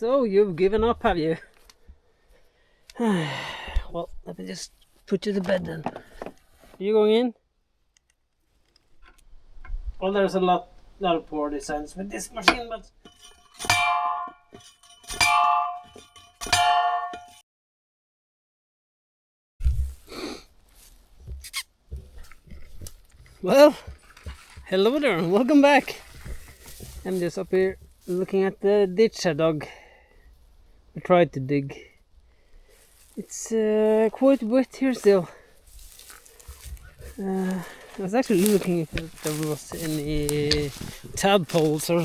So you've given up, have you? Well, let me just put you to bed then. Are you going in? Well, there's a lot of poor designs with this machine, but well, hello there, and welcome back. I'm just up here looking at the ditch I dug. I tried to dig. It's quite wet here still. I was actually looking if there was any tadpoles or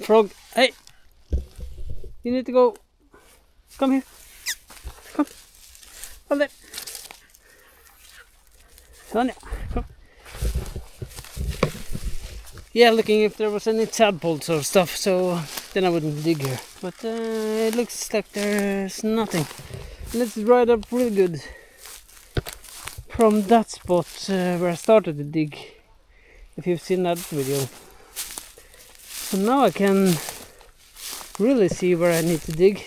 frog. Hey, you need to go. Come here. Come. Hold it. Sonja, come. Yeah, looking if there was any tadpoles or stuff, so then I wouldn't dig here. But it looks like there's nothing. And it's right up really good from that spot where I started to dig, if you've seen that video. So now I can really see where I need to dig.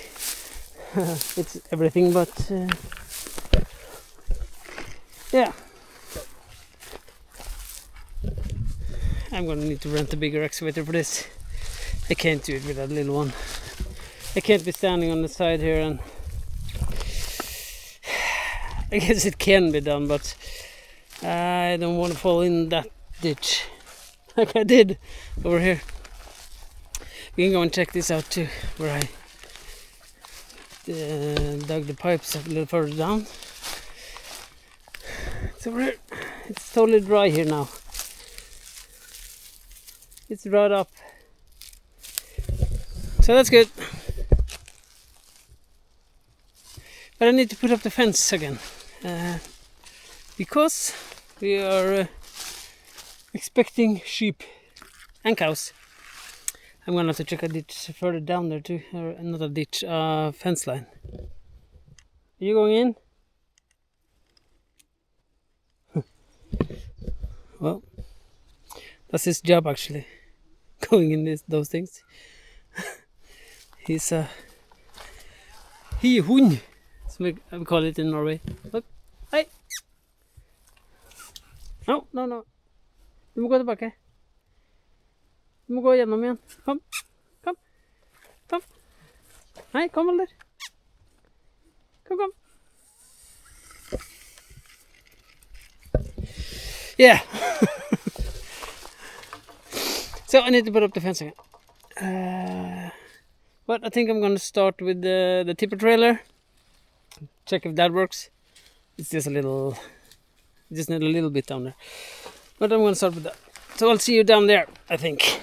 It's everything but yeah. I'm gonna need to rent a bigger excavator for this. I can't do it with that little one. I can't be standing on the side here, and I guess it can be done, but I don't want to fall in that ditch like I did over here. We can go and check this out too, where I dug the pipes a little further down. It's over here. It's totally dry here now. It's right up. So that's good. But I need to put up the fence again. Because we are expecting sheep and cows. I'm gonna have to check a ditch further down there too. Or not a ditch, fence line. Are you going in? Well, that's his job actually. Going in those things. He's hund, som we call it in Norway. Look, hey. No. Du må gå tilbake. Du må gå gjennom igjen. Kom. Nei, kom vel der. Kom. Yeah. So I need to put up the fence again. But I think I'm gonna start with the tipper trailer. Check if that works. It's just need a little bit down there. But I'm gonna start with that. So I'll see you down there, I think.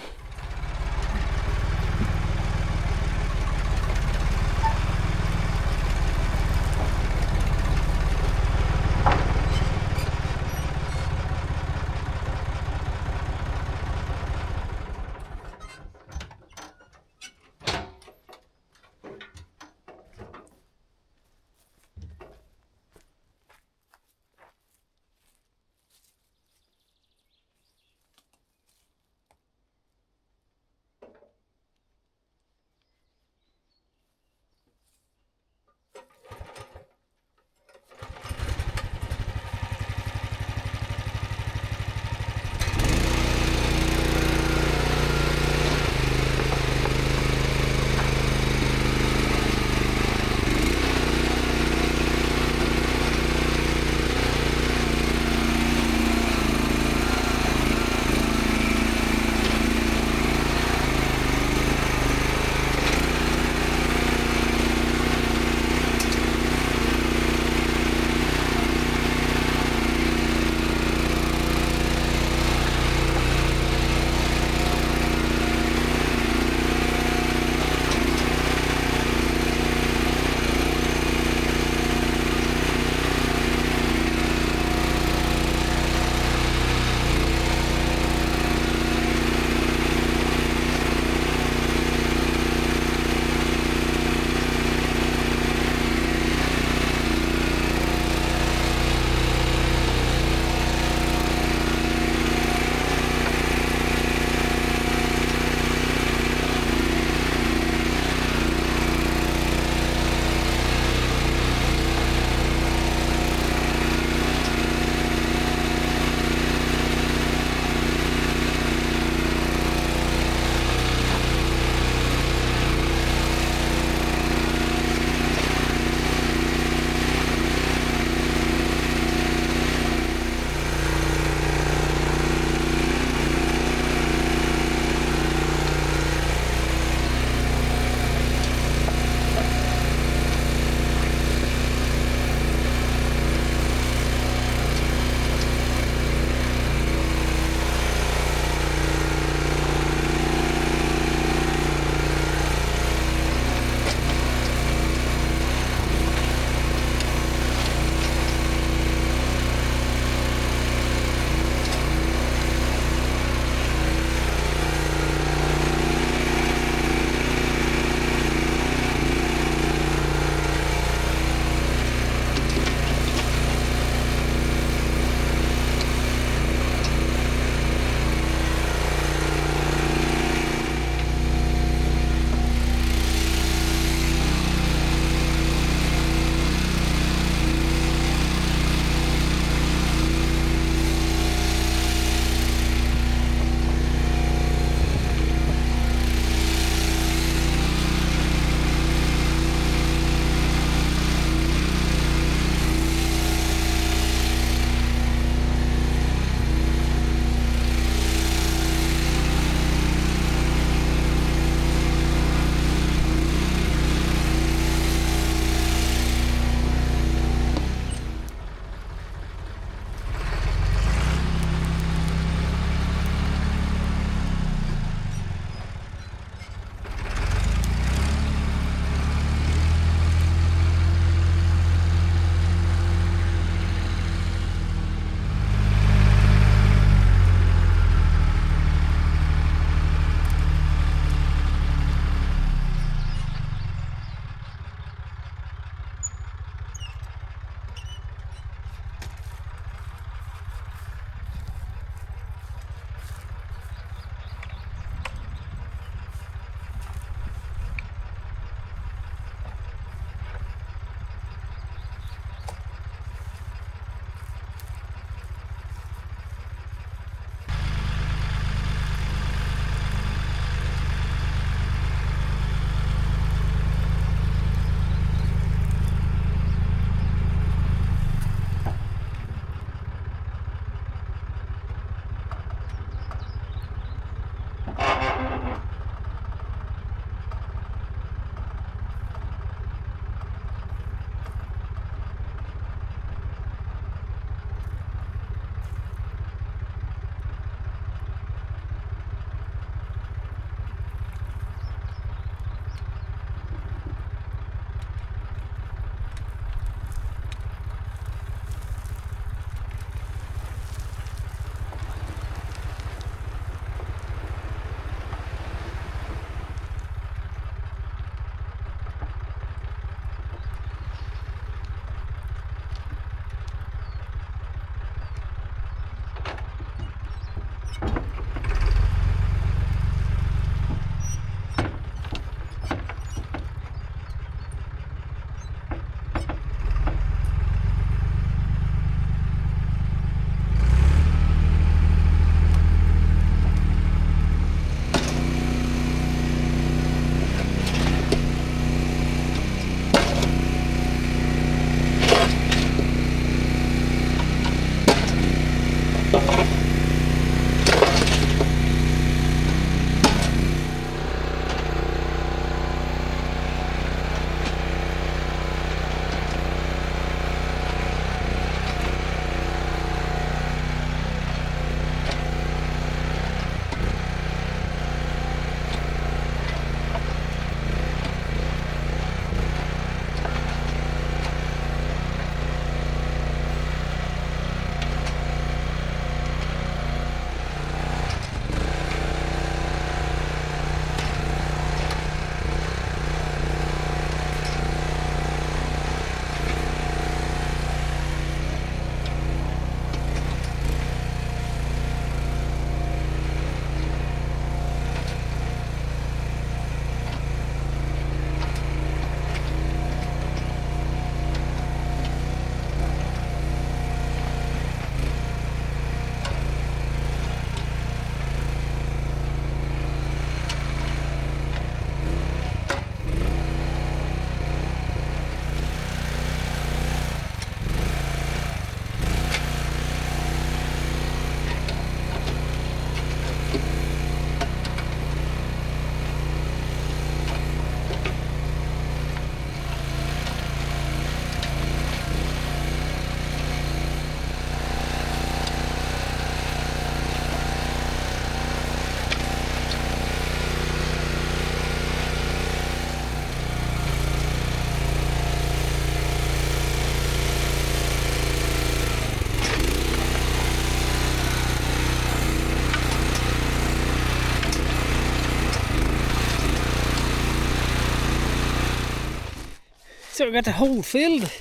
So I got the hole filled,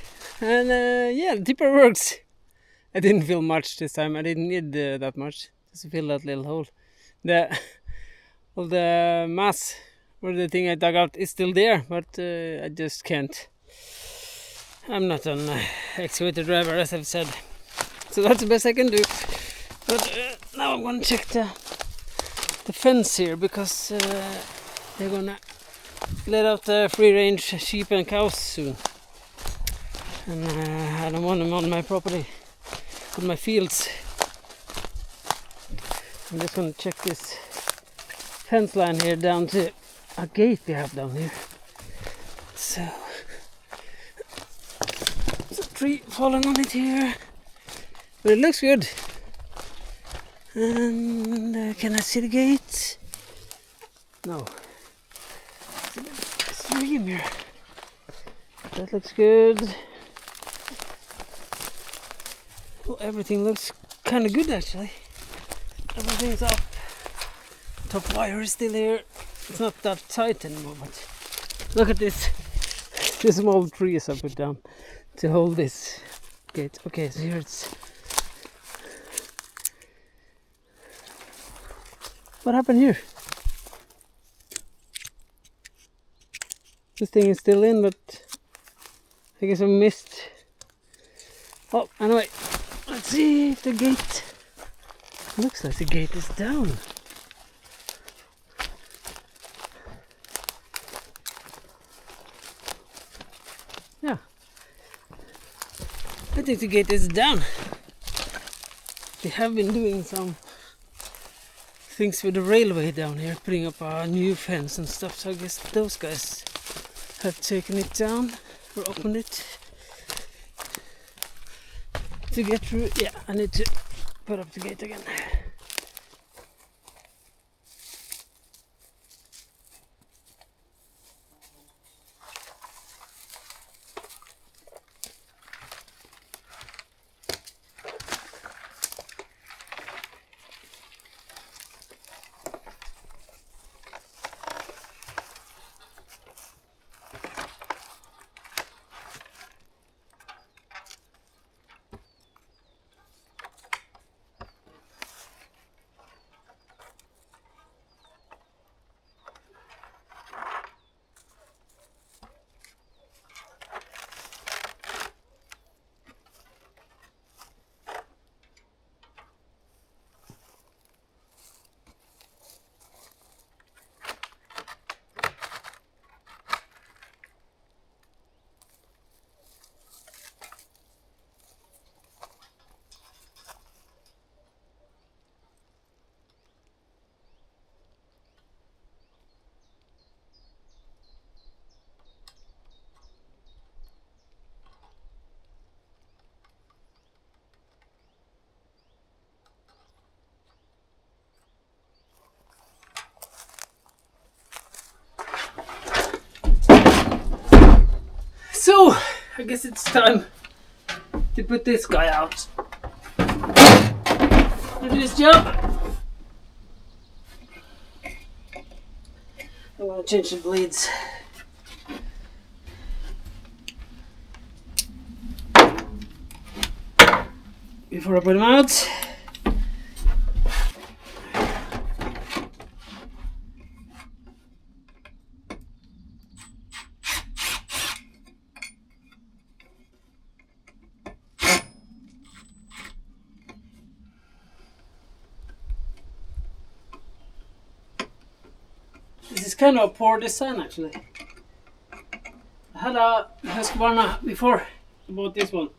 and yeah, the tipper works. I didn't fill much this time. I didn't need that much just to fill that little hole. All the mass or the thing I dug out is still there, but I just can't. I'm not an excavator driver, as I've said, so that's the best I can do. But now I'm gonna check the fence here, because they're gonna let out the free-range sheep and cows soon, and I don't want them on my property, on my fields. I'm just gonna check this fence line here down to a gate they have down here. So there's a tree falling on it here, but it looks good. And can I see the gate? No. There's a stream here. That looks good. Well, everything looks kind of good actually. Everything's up. Top wire is still here. It's not that tight anymore, but look at this. The small trees I put down to hold this gate. Okay, so here it's. What happened here? This thing is still in, but I guess I missed. Oh, anyway, let's see if the gate. Looks like the gate is down. Yeah, I think the gate is down. They have been doing some things with the railway down here, putting up a new fence and stuff, so I guess those guys have taken it down or opened it to get through. Yeah, I need to put up the gate again. So, I guess it's time to put this guy out. Do this job. I'm gonna change the blades. Before I put them out. This is kind of a poor design actually. I had a Husqvarna before I bought this one,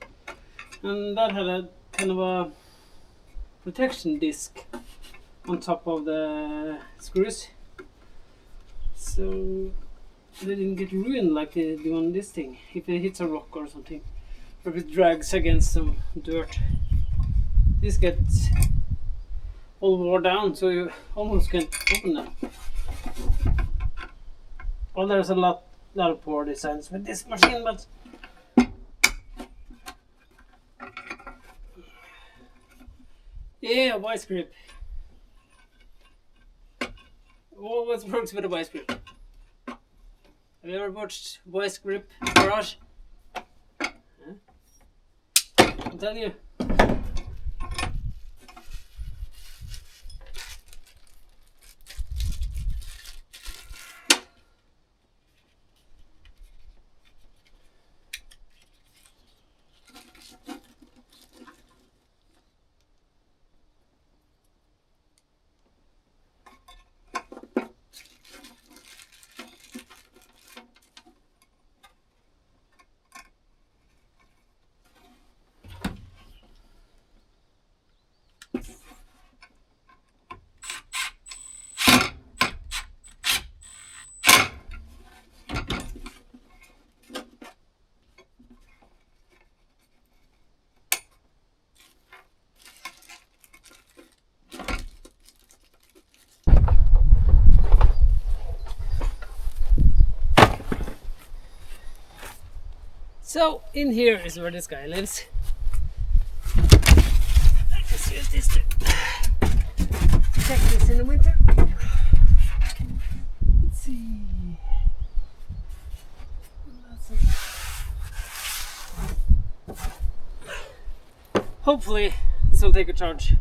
and that had a kind of a protection disc on top of the screws, so they didn't get ruined like they do on this thing if it hits a rock or something, or if it drags against some dirt. This gets all wore down, so you almost can't open them. Well, there's a lot of poor designs with this machine, but yeah, vice grip. Always works with a vice grip. Have you ever watched Vice Grip Garage? I'm telling you. So in here is where this guy lives. Let's use this to protect this in the winter. Let's see. Hopefully this will take a charge.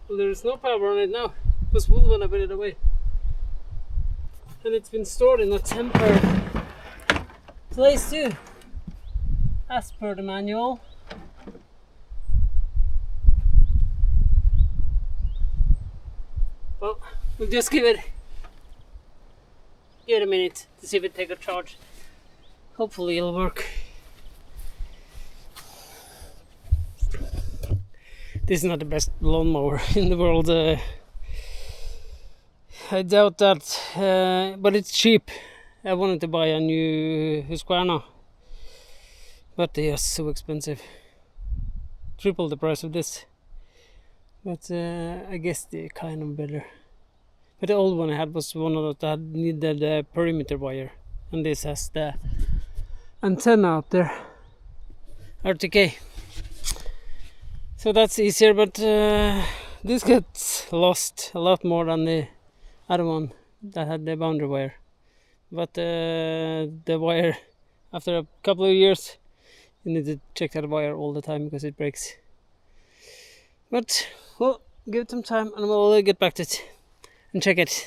Well, there's no power on it now. It was wool when I put it away. And it's been stored in a temporary place too, as per the manual. Well, we'll just give it a minute to see if it takes a charge. Hopefully it'll work. This is not the best lawnmower in the world. I doubt that, but it's cheap. I wanted to buy a new Husqvarna, but they are so expensive. Triple the price of this. But I guess they're kind of better. But the old one I had was one of that needed the perimeter wire, and this has the antenna up there, RTK. So that's easier, but this gets lost a lot more than the other one that had the boundary wire. But the wire, after a couple of years, you need to check that wire all the time because it breaks. But we'll give it some time and we'll get back to it and check it.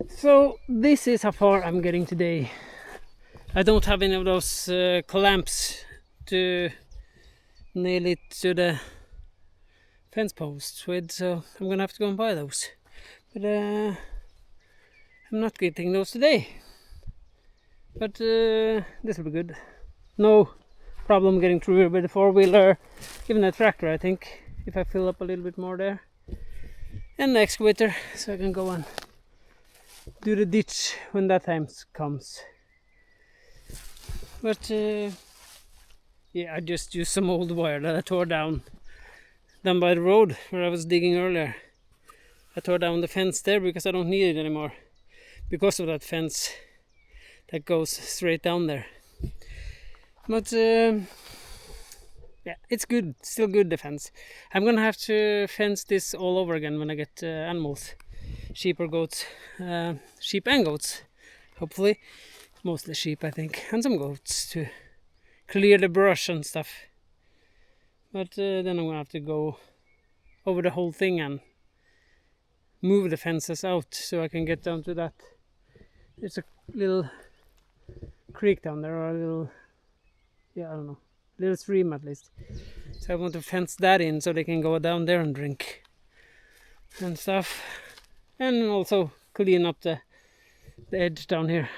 So this is how far I'm getting today. I don't have any of those clamps to nail it to the fence posts with, so I'm gonna have to go and buy those. But I'm not getting those today. But this will be good. No problem getting through here with the four-wheeler, even a tractor, I think, if I fill up a little bit more there. And the excavator, so I can go and do the ditch when that time comes. But yeah, I just used some old wire that I tore down by the road where I was digging earlier. I tore down the fence there because I don't need it anymore, because of that fence that goes straight down there. But yeah, it's good, still good, the fence. I'm gonna have to fence this all over again when I get animals, sheep or goats, sheep and goats, hopefully. Mostly sheep, I think, and some goats to clear the brush and stuff. But then I'm gonna have to go over the whole thing and move the fences out so I can get down to that. There's a little creek down there, or a little, yeah, I don't know, little stream at least. So I want to fence that in so they can go down there and drink and stuff, and also clean up the edge down here.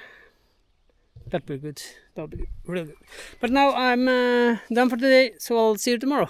That'd be good. That'll be really good. But now I'm done for today, so I'll see you tomorrow.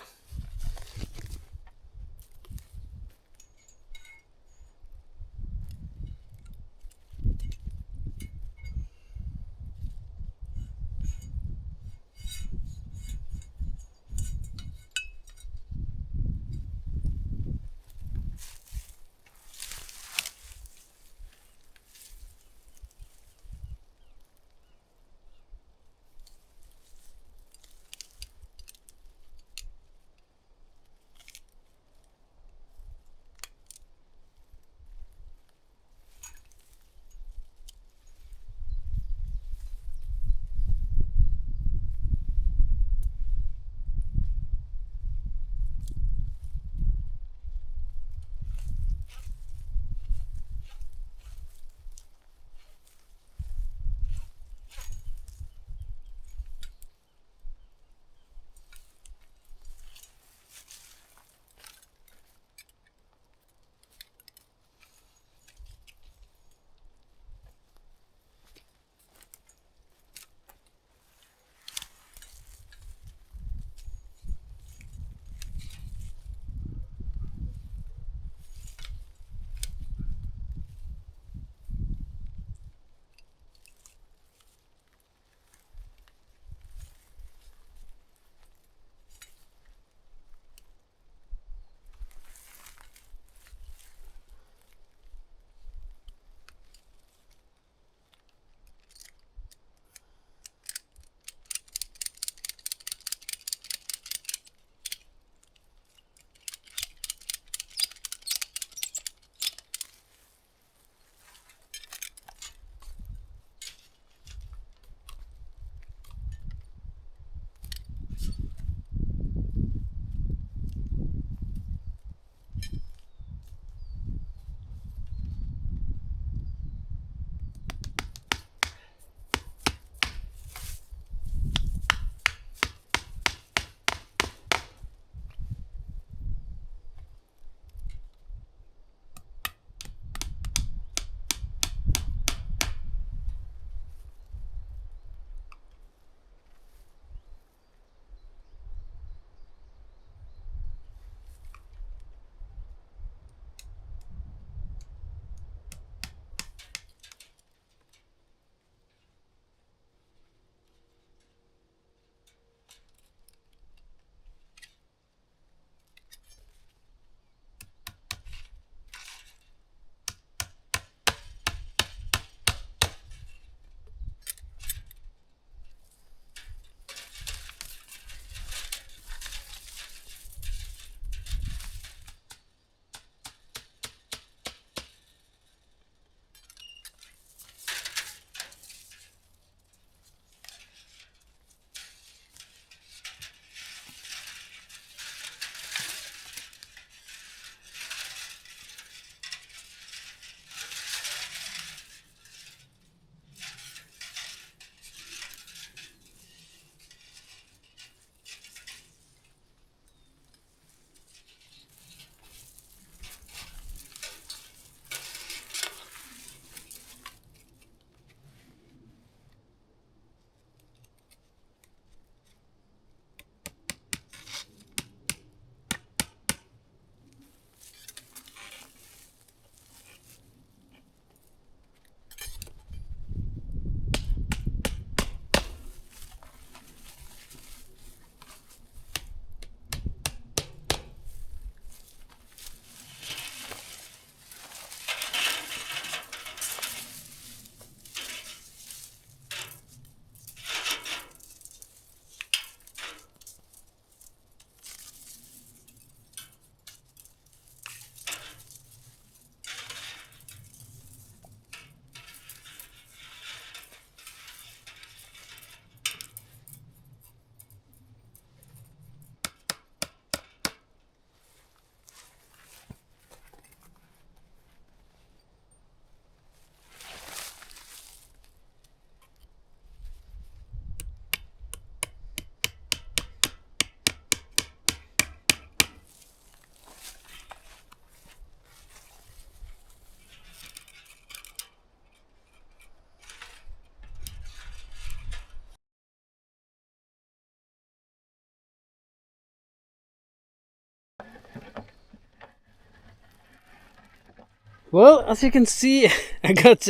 Well, as you can see, I got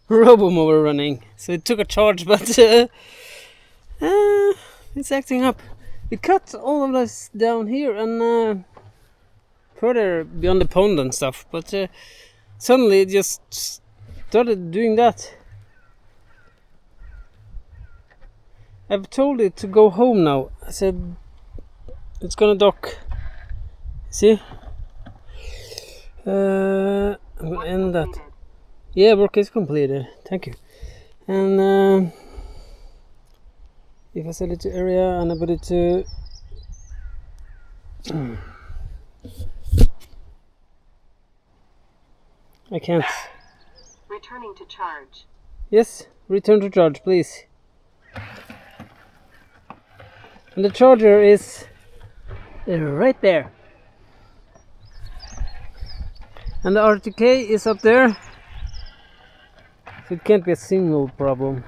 Robomower running, so it took a charge, but it's acting up. It cut all of this down here and further beyond the pond and stuff, but suddenly it just started doing that. I've told it to go home now. I said it's gonna dock. See? I'm gonna end that. Yeah, work is completed. Thank you. And if I set it to area and I put it to I can't. Returning to charge. Yes, return to charge, please. And the charger is right there. And the RTK is up there. So it can't be a single problem.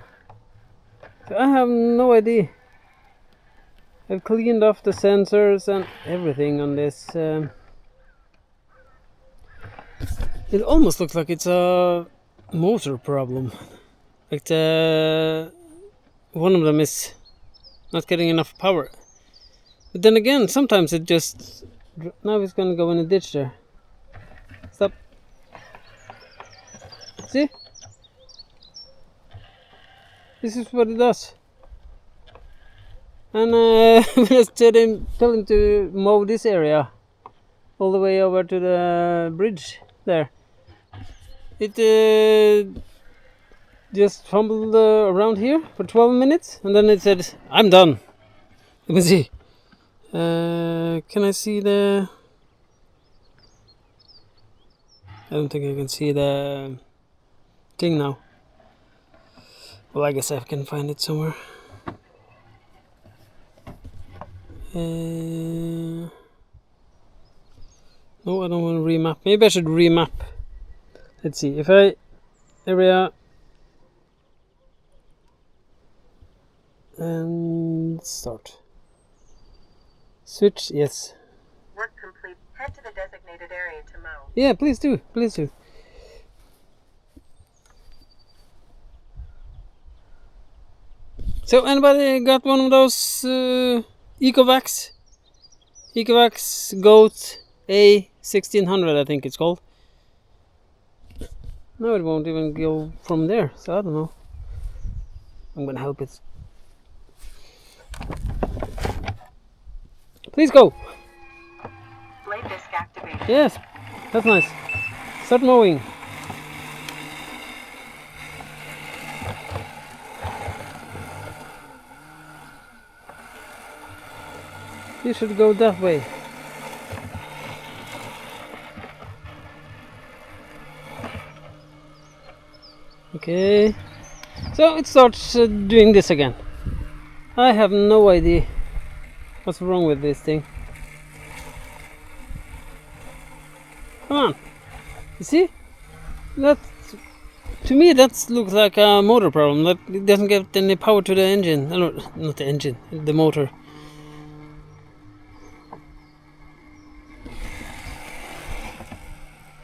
So I have no idea. I've cleaned off the sensors and everything on this. It almost looks like it's a motor problem. Like one of them is not getting enough power. But then again, sometimes it just... Now it's gonna go in a ditch there. Stop. See? This is what it does. And when I tell him to mow this area all the way over to the bridge there, it just fumbled around here for 12 minutes and then it said, I'm done. Let me see. Can I see the... I don't think I can see the thing now. Well, I guess I can find it somewhere. No, I don't want to remap. Maybe I should remap. Let's see. If I area and start. Switch, yes. Work complete. Head to the designated area to mow. Yeah, please do. Please do. So, anybody got one of those Ecovacs? Ecovacs GOAT A1600, I think it's called. No, it won't even go from there, so I don't know. I'm gonna help it. Please go! Blade disc activated. Yes, that's nice. Start mowing. You should go that way. Okay. So it starts doing this again. I have no idea what's wrong with this thing. Come on. You see? That, to me, that looks like a motor problem. That it doesn't get any power to the engine. No, not the engine, the motor.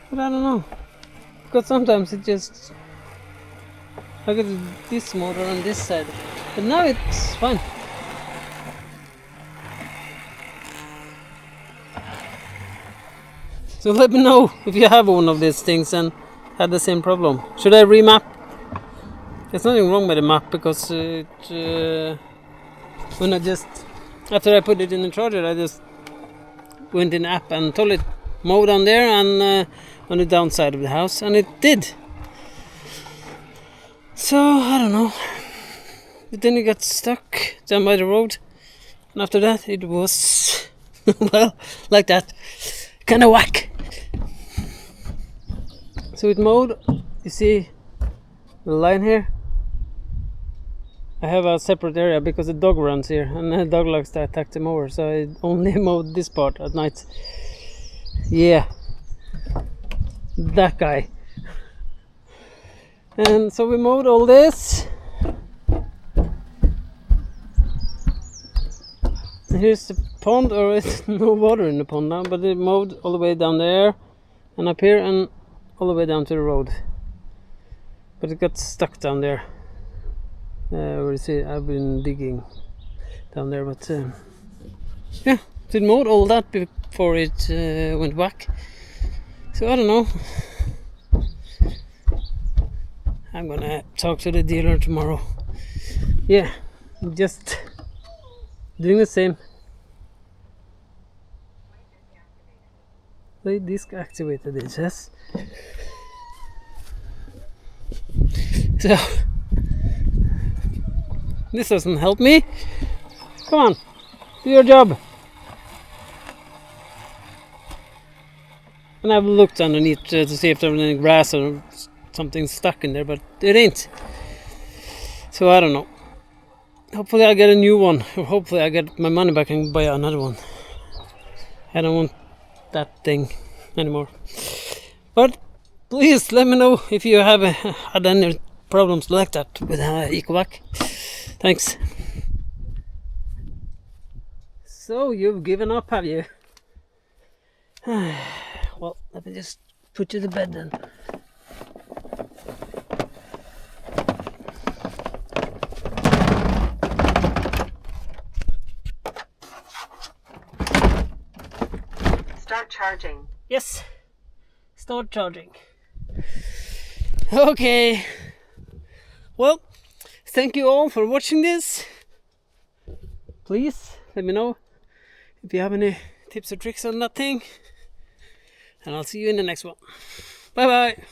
But I don't know. Because sometimes it just... I got this motor on this side. But now it's fine. So let me know if you have one of these things and had the same problem. Should I remap? There's nothing wrong with the map because when I just... After I put it in the charger, I just went in the app and told it mow down there and on the downside of the house, and it did. So I don't know, but then it got stuck down by the road, and after that it was well, like that, kind of whack. So it mowed. You see the line here? I have a separate area because the dog runs here and the dog likes to attack the mower, so I only mowed this part at night. Yeah, that guy. And so we mowed all this, here's the pond, or it's no water in the pond now, but it mowed all the way down there and up here and all the way down to the road. But it got stuck down there. Where is it? I've been digging down there, but yeah, it mowed all that before it went whack. So I don't know. I'm gonna talk to the dealer tomorrow. Yeah, just doing the same. Play disc activated, it says. So this doesn't help me. Come on, do your job. And I've looked underneath to see if there's any grass or something stuck in there, but it ain't. So I don't know. Hopefully I get a new one, or hopefully I get my money back and buy another one. I don't want that thing anymore. But please let me know if you have had any problems like that with Ecovac. Thanks. So you've given up, have you? Well, let me just put you to bed then. Start charging. Yes, start charging. Okay, well, thank you all for watching this. Please let me know if you have any tips or tricks on that thing, and I'll see you in the next one. Bye bye.